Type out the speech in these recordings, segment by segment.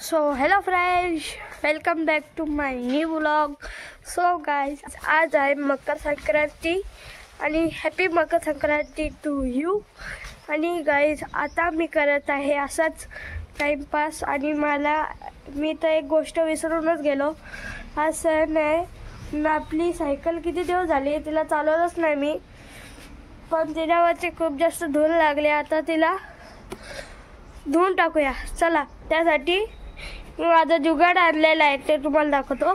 So hello friends, welcome back to my new vlog. So guys, आज आहे मकर संक्रांती आणि happy Makar Sankranti to you. आणि guys आता मी करत आहे असाच टाइमपास आणि मी तर एक गोष्ट विसरूनच गेलो. हा सण आहे. आपली सायकल किती दिवस झाली तिला चालवलंच नाही मी, पण तिच्यावरती खूप जास्त धूळ लागली. आता तिला धुवून टाकूया चला. त्यासाठी मी माझा जुगाड आणलेला आहे, ते तुम्हाला दाखवतो.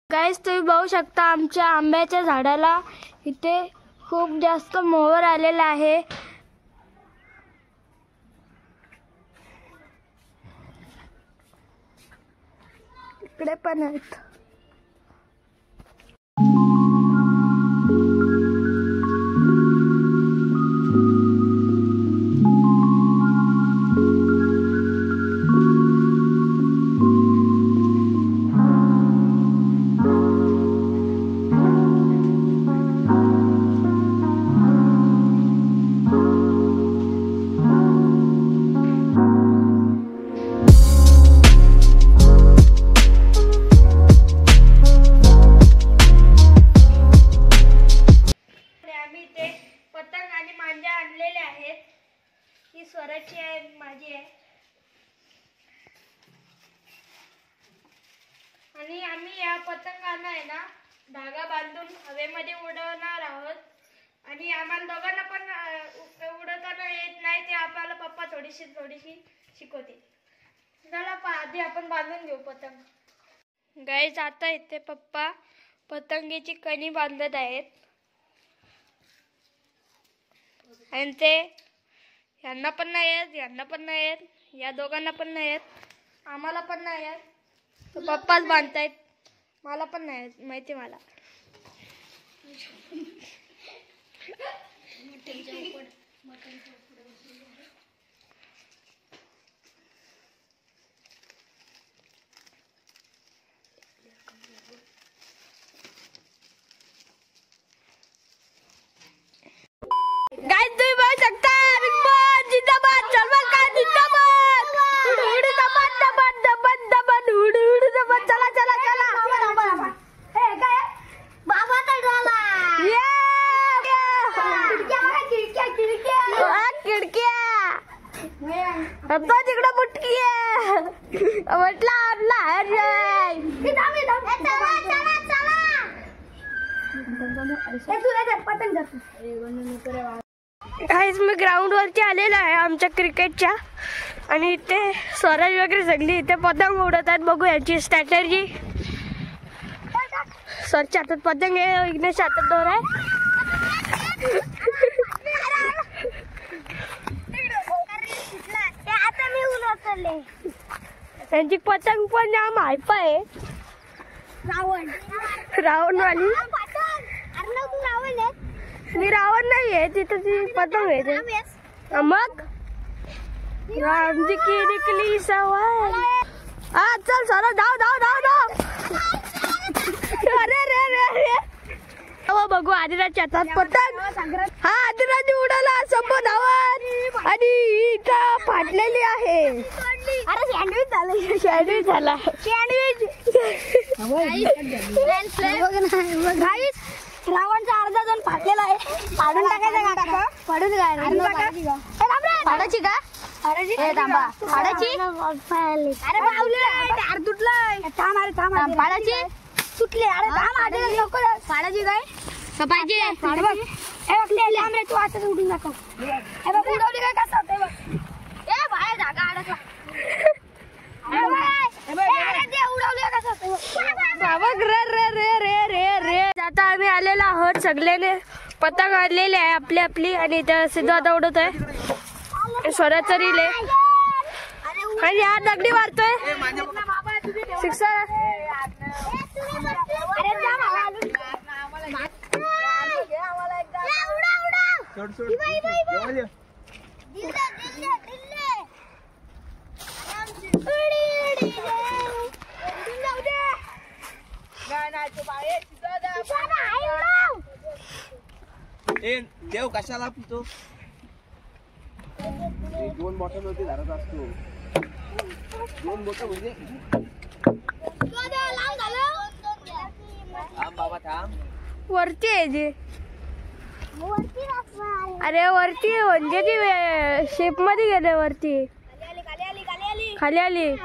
गाइस तुम्ही बघू शकता आमच्या आंब्याच्या झाडाला इथे खूप जास्त मोहर आलेला आहे. इकडे पण आहेत. पतंग आणि मांजा आणलेले आहेत. ही स्वराची आहे, माझी आहे. आणि आम्ही या पतंगांना आहे ना धागा बांधून हवेमध्ये उडवणार आहोत. आणि आम्हाला दोघांना पण उडवताना येत नाही, ते आपल्याला पप्पा थोडीशी शिकवतील. चला आधी आपण बांधून घेऊ पतंग. गाइस आता इथे पप्पा पतंगीची कणी बांधत आहेत. आणि ते यांना पण नाही येत, यांना पण नाही येत, या दोघांना पण नाही येत, आम्हाला पण नाही येत. तो पप्पाच बांधतायत, मला पण नाही येत, माहिती मला. गाइस तुम्ही बघू शकता बिग बॉस जिंदाबाद, सलमान खान जिंदाबाद, हुडू दबाद दबाद दबाद दबाद हुडू दबाद. चला चला चला. हे काय बाबा काय झाला? खिडक्या आता तिकडं मुटकी आहे म्हटलं आपला. गाइस मी ग्राउंड वरती आलेला आहे आमच्या क्रिकेटच्या. आणि इथे स्वराज वगैरे सगळी इथे पतंग उडवतात. बघू याची स्ट्रॅटेजी. स्वराजच्या हातात पतंग आहे, विघ्नेशच्या हातात दोर आहे. त्यांची पतंग पण जाम हायपा आहे. रावण वाली. मी रावण नाही आहे, तिथं ती पतंग आहे. मग रामजी की निकली सवार. हा चल चला धाव धाव धाव धाव. अरे रे रे रे. बघू आदिराजच्या हातात पतंग. हा आदिराज उडाला समोर धावत आणि इथं फाटलेली आहे. अरे सँडविच झालं. सँडविच झाला. रावणचा अर्धा जण फाटलेला आहे. फाडून टाकायचं का? फाडून काय फाडायची का? थांबा फाडायची. अरे बावले तुटलंय. थांब अरे थांब. फाडायची सुटले. अरे थांब फाडायची काय पाहिजे. हे बघ तू आता उडून दाखव. हे बघ उडवली काय कसं होतंय बघ. ए बाहेर धागा अडकला. पतंग रे रे रे रे रे रे. आता आम्ही आलेलो आहोत सगळ्याने पतंग आणलेली आहे आपली आपली आणि त्या सिद्धू आता उडवत आहे स्वराचा रील आहे आणि हा दगडी मारतोय शिक्षा. देव कशाला पितो. दोन बॉटल होती घरात असतो. दोन बॉटल म्हणजे थांब बाबा थांब. वरती आहे जी. अरे वरती म्हणजे ती शेप मध्ये गेले वरती खाली आली.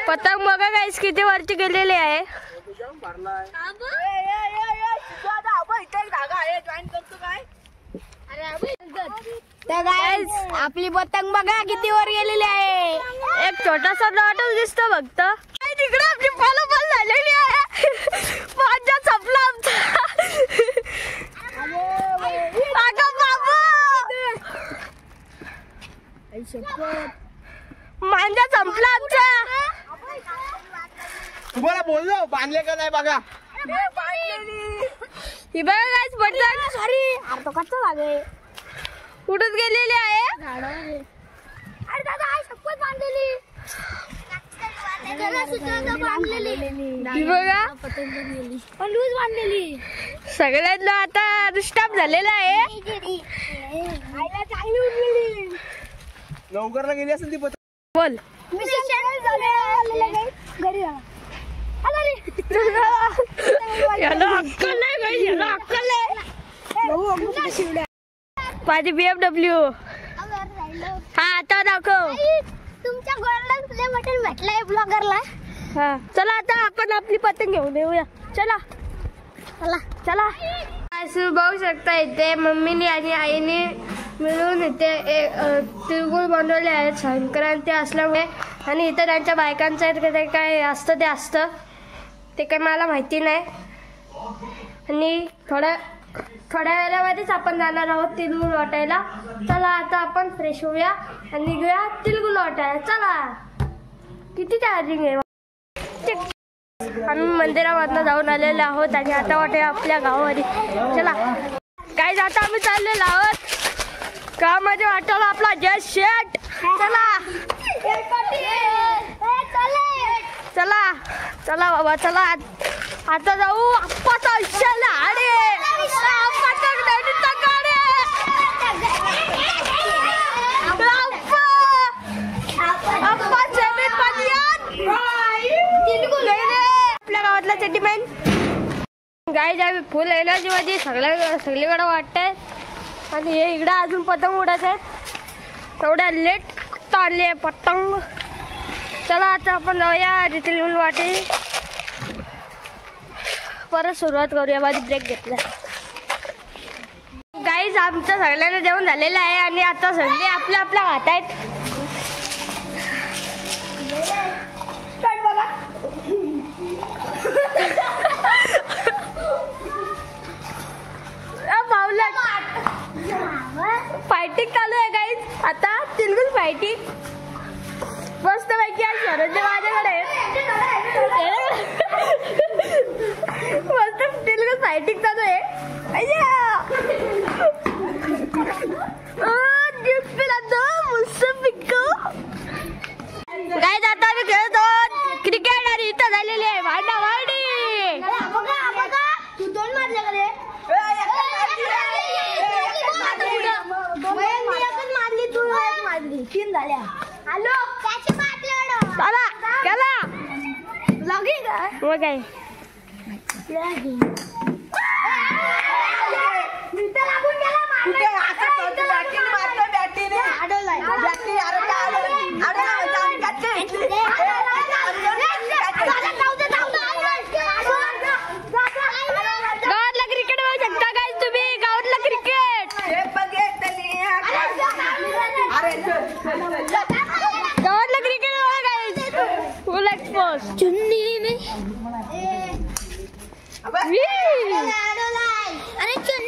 पतंग बघा गाईस किती वरती गेलेले आहे. आपली पतंग बघा किती वर गेलेली आहे. एक छोटासा डॉटच दिसतो फक्त. तिकडे आपली फॉलोफॉल झालेली आहे. माझ्या चपला आमचा मांजा संपला आमचा. तुम्हाला बोललो बांधले का नाही बघा. ही बघा गाईस पतंग सॉरी अरे तो कच्चा लागे उडत गेलेली आहे. अरे दादा आई शपथ बांधलेली. ही बघा पण लूज बांधलेली. सगळ्यांना आता डिस्टर्ब झालेला आहे. आईला चांगली उडलेली. लवकर गेली असेल ती पतंग. बोल घरी जा. याला अक्कल आहे गाईस, याला अक्कल आहे. माझी BMW. हा आता दाखव. तुमच्या गोळ्याला बटन भेटलंय ब्लॉगरला. हा चला आता आपण आपली पतंग घेऊन येऊया. चला चला चला. असं बघू शकता इथे मम्मीने आणि आईने मिळून इथे तिळगुळ बनवले आहेत संक्रांती असल्यामुळे. आणि इथं त्यांच्या बायकांचं ते काय असतं ते असतं ते काय मला माहिती नाही. आणि थोड्या वेळामध्येच आपण जाणार आहोत तिळगुळ वाटायला. चला आता आपण फ्रेश होऊया आणि निघूया तिळगुळ वाटायला. चला किती चार्जिंग आहे. आम्ही मंदिरामधनं जाऊन आलेलो आहोत आणि आता वाटतं आपल्या गावामध्ये. चला काय जाता आम्ही चाललेलो आहोत गावामध्ये वाटायला आपला जय शेट. चला चला चला बाबा चला आता जाऊ आप्पाचा आयुष्याला. अरे आपल्या गावातला चड्डीमॅन गाईज आम्ही फुल एनर्जी मध्ये सगळीकडे वाटतंय. आणि हे इकडं अजून पतंग उडत आहे. तेवढ्या लेट आणले पतंग. चला आता आपण जाऊया तिळगुळ वाटे. परत सुरुवात करूया. माझी ब्रेक घेतला. गाईज आमचं सगळ्यांना जेवण झालेलं आहे आणि आता सगळे आपल्या आपल्या हात आहेत. फायटिंग चालू आहे गाईज. आता तिळगुळ फायटिंग मस्त पैकी आहे. शरद माझ्याकडे मस्त तिळगुळ फायटिंग चालू आहे. गाईज आता आम्ही खेळतो क्रिकेट आणि इथं झालेली आहे भांडाभांडी. तू दोन मारले का रे. मारली तू मारली 3 झाल्या. हॅलो त्याची मारली. चला चला लॉगिंग मग काय गावातला क्रिकेट बघू शकता गाईज तुम्ही. गावातला क्रिकेट गावातला क्रिकेट बघा गाईज. चुन्नी में अरे चुन्नी